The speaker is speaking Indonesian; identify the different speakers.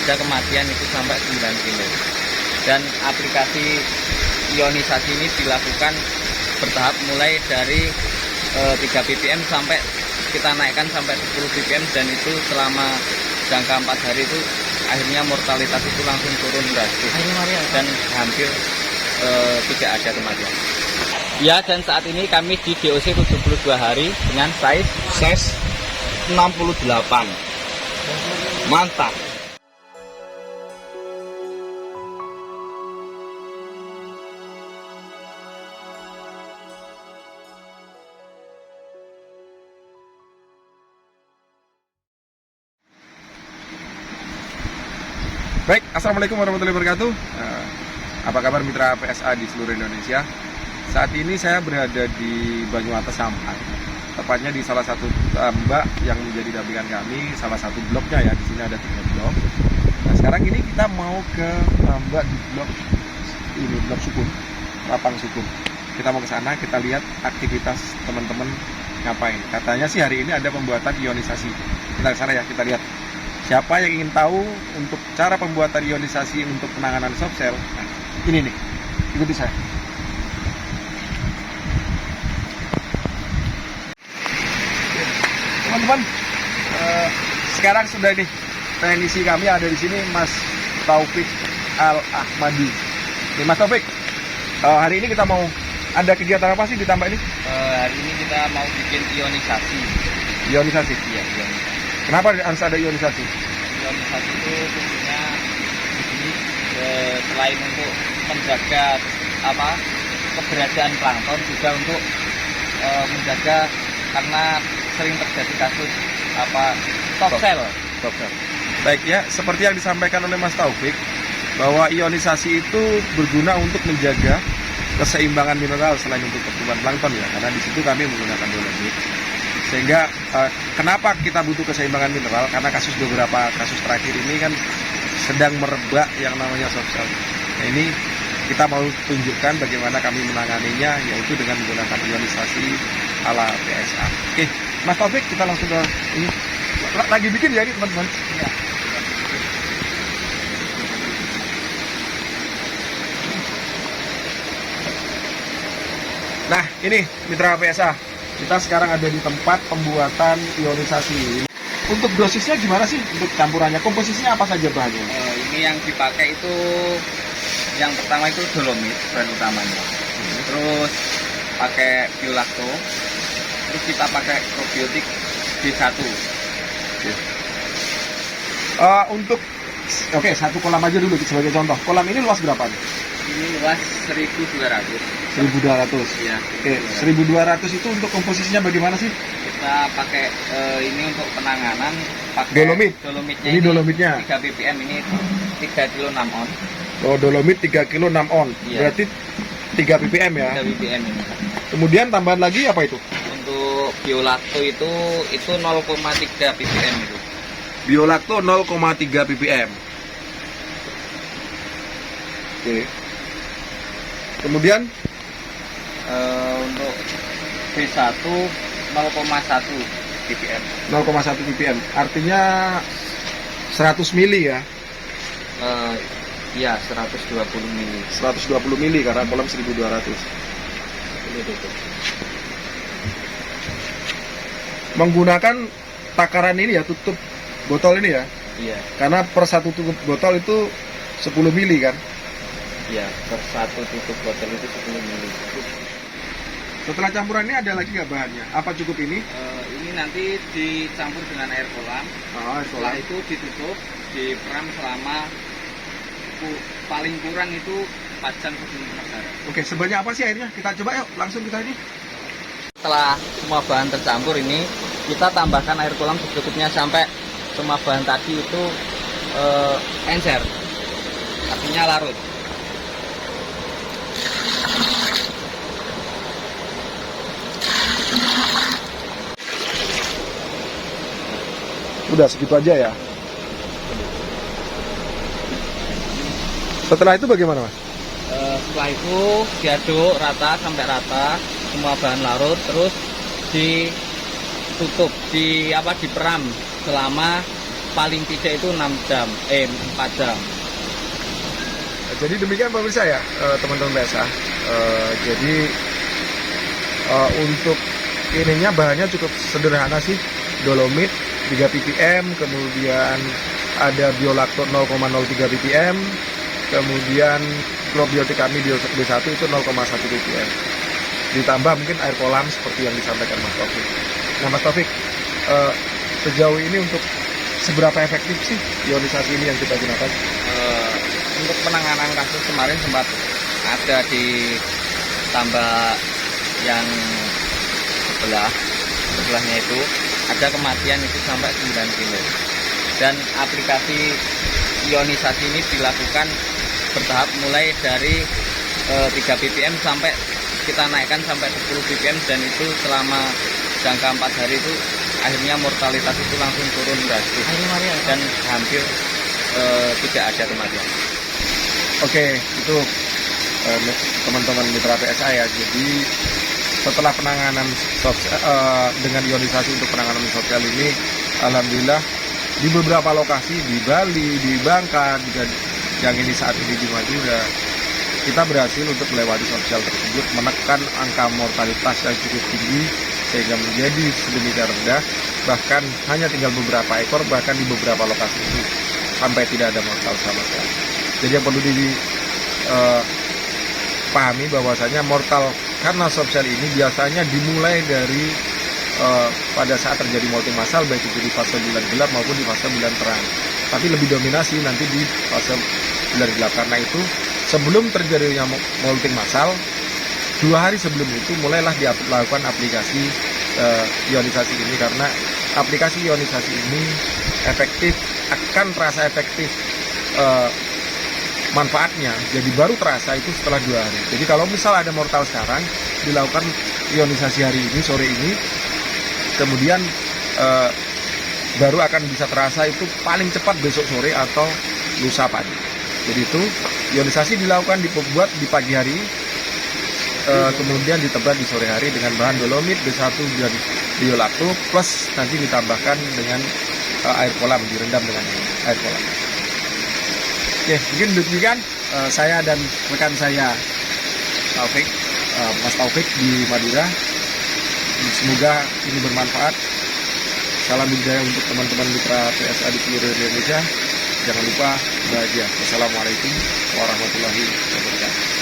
Speaker 1: ada kematian itu sampai 9 kilo. Dan aplikasi ionisasi ini dilakukan bertahap mulai dari 3 ppm sampai kita naikkan sampai 10 ppm, dan itu selama jangka 4 hari itu akhirnya mortalitas itu langsung turun drastis dan hampir tidak ada kematian. Ya, dan saat ini kami di DOC 72 hari dengan size 68. Mantap.
Speaker 2: Baik, assalamualaikum warahmatullahi wabarakatuh. Apa kabar mitra PSA di seluruh Indonesia? Saat ini saya berada di Banyuates Sampai, tepatnya di salah satu tambak yang menjadi dampingan kami, salah satu bloknya ya. Di sini ada 3 blok. Nah, sekarang ini kita mau ke tambak di blok ini, blok Sukun, Lapang Sukun. Kita mau ke sana, kita lihat aktivitas teman-teman ngapain. Katanya sih hari ini ada pembuatan ionisasi. Kita ke sana ya, kita lihat. Siapa yang ingin tahu untuk cara pembuatan ionisasi untuk penanganan soft cell? Nah, ini nih, ikuti saya. Teman-teman, sekarang sudah nih teknisi kami ada di sini, Mas Taufik Al-Ahmadi. Nih, Mas Taufik, hari ini kita mau ada kegiatan apa sih di tambak ini?
Speaker 1: Hari ini kita mau bikin ionisasi.
Speaker 2: Ionisasi?
Speaker 1: Iya, ionisasi.
Speaker 2: Kenapa harus ada ionisasi?
Speaker 1: Ionisasi itu fungsinya di sini selain untuk menjaga keberadaan plankton, juga untuk menjaga, karena sering terjadi kasus soft cell.
Speaker 2: Baik ya, seperti yang disampaikan oleh Mas Taufik, bahwa ionisasi itu berguna untuk menjaga keseimbangan mineral selain untuk pertumbuhan plankton ya, karena di situ kami menggunakan dolomit. Sehingga kenapa kita butuh keseimbangan mineral? Karena beberapa kasus terakhir ini kan sedang merebak yang namanya soft cell. Nah, ini kita mau tunjukkan bagaimana kami menanganinya, yaitu dengan menggunakan ionisasi ala PSA. Oke, Mas Taufik, kita langsung ke ini. Lagi bikin ya ini teman-teman?
Speaker 1: Ya.
Speaker 2: Nah, ini mitra PSA. Kita sekarang ada di tempat pembuatan ionisasi. Untuk dosisnya gimana sih? Untuk campurannya, komposisinya apa saja bahannya?
Speaker 1: Ini yang dipakai itu, yang pertama itu dolomit bahan utamanya. Terus pakai biolacto. Terus kita pakai probiotik B1.
Speaker 2: Oke, satu kolam aja dulu sebagai contoh. Kolam ini luas berapa nih?
Speaker 1: Ini luas 1.200.
Speaker 2: 1.200.
Speaker 1: Ya.
Speaker 2: Oke, 1.200 itu untuk komposisinya bagaimana sih?
Speaker 1: Kita pakai ini untuk penanganan pakai dolomitnya.
Speaker 2: Ini dolomitnya
Speaker 1: 3 ppm, ini 3 kilo 6 on.
Speaker 2: Oh, dolomit 3 kilo 6 on.
Speaker 1: Iya.
Speaker 2: Berarti 3 ppm ya.
Speaker 1: 3 ppm ini.
Speaker 2: Kemudian tambahan lagi apa itu?
Speaker 1: Untuk biolacto itu 0,3 ppm itu.
Speaker 2: Biolacto 0,3 ppm. Oke. Kemudian
Speaker 1: untuk B1 0,1 ppm.
Speaker 2: 0,1 ppm. Artinya 100 mili ya.
Speaker 1: Iya, 120 mili.
Speaker 2: 120 mili karena kolam 1.200. Menggunakan takaran ini ya, tutup botol ini ya.
Speaker 1: Iya.
Speaker 2: Karena per satu tutup botol itu 10 mili kan.
Speaker 1: Iya, per satu tutup botol itu 10 mili.
Speaker 2: Setelah campuran ini ada lagi nggak bahannya? Apa cukup ini?
Speaker 1: Ini nanti dicampur dengan air kolam.
Speaker 2: Air
Speaker 1: Setelah itu ditutup, diperam selama paling kurang itu 4 jam sebelum kebakaran.
Speaker 2: Oke, sebanyak apa sih airnya? Kita coba yuk, langsung kita ini.
Speaker 1: Setelah semua bahan tercampur ini, kita tambahkan air kolam secukupnya sampai semua bahan tadi itu encer, artinya larut.
Speaker 2: Udah segitu aja ya. Setelah itu bagaimana, Mas?
Speaker 1: Setelah itu diaduk rata sampai rata semua bahan larut, terus ditutup, diperam selama paling tidak itu 4 jam.
Speaker 2: Jadi demikian pemirsa ya, teman-teman PSA. Jadi untuk ininya bahannya cukup sederhana sih, dolomit 3 ppm, kemudian ada biolaktot 0,03 ppm, kemudian probiotik kami B1 itu 0,1 ppm. Ditambah mungkin air kolam seperti yang disampaikan Mas Taufik. Nah Mas Taufik, sejauh ini untuk seberapa efektif sih ionisasi ini yang kita gunakan?
Speaker 1: Untuk penanganan kasus kemarin sempat ada di tambak yang sebelahnya itu ada kematian itu sampai 9 kilo. Dan aplikasi ionisasi ini dilakukan bertahap mulai dari 3 ppm sampai kita naikkan sampai 10 ppm, dan itu selama jangka 4 hari itu akhirnya mortalitas itu langsung turun drastis dan hampir tidak ada kematian.
Speaker 2: Oke, itu teman-teman mitra PSA ya. Jadi setelah penanganan dengan ionisasi untuk penanganan sosial ini, alhamdulillah di beberapa lokasi di Bali, di Bangka, dan yang ini saat ini di Madura, kita berhasil untuk melewati sosial tersebut, menekan angka mortalitas yang cukup tinggi sehingga menjadi sedemikian rendah, bahkan hanya tinggal beberapa ekor, bahkan di beberapa lokasi itu sampai tidak ada mortal sama sekali. Jadi yang perlu dipahami bahwasanya mortal karena sosial ini biasanya dimulai dari pada saat terjadi molting massal, baik itu di fase bulan gelap maupun di fase bulan terang. Tapi lebih dominasi nanti di fase bulan gelap. Karena itu sebelum terjadinya molting massal, 2 hari sebelum itu mulailah dilakukan aplikasi ionisasi ini, karena aplikasi ionisasi ini efektif, akan terasa efektif manfaatnya. Jadi baru terasa itu setelah 2 hari. Jadi kalau misal ada mortal sekarang, dilakukan ionisasi hari ini, sore ini, kemudian baru akan bisa terasa itu paling cepat besok sore atau lusa pagi. Jadi itu ionisasi dilakukan dibuat di pagi hari, kemudian ditebar di sore hari dengan bahan dolomit B1 dan biolakto, plus nanti ditambahkan dengan air kolam, direndam dengan air kolam. Oke, mungkin demikian saya dan rekan saya Taufik, Mas Taufik di Madura. Semoga ini bermanfaat. Salam budaya untuk teman-teman mitra PSA di seluruh Indonesia. Jangan lupa bahagia. Wassalamualaikum warahmatullahi wabarakatuh.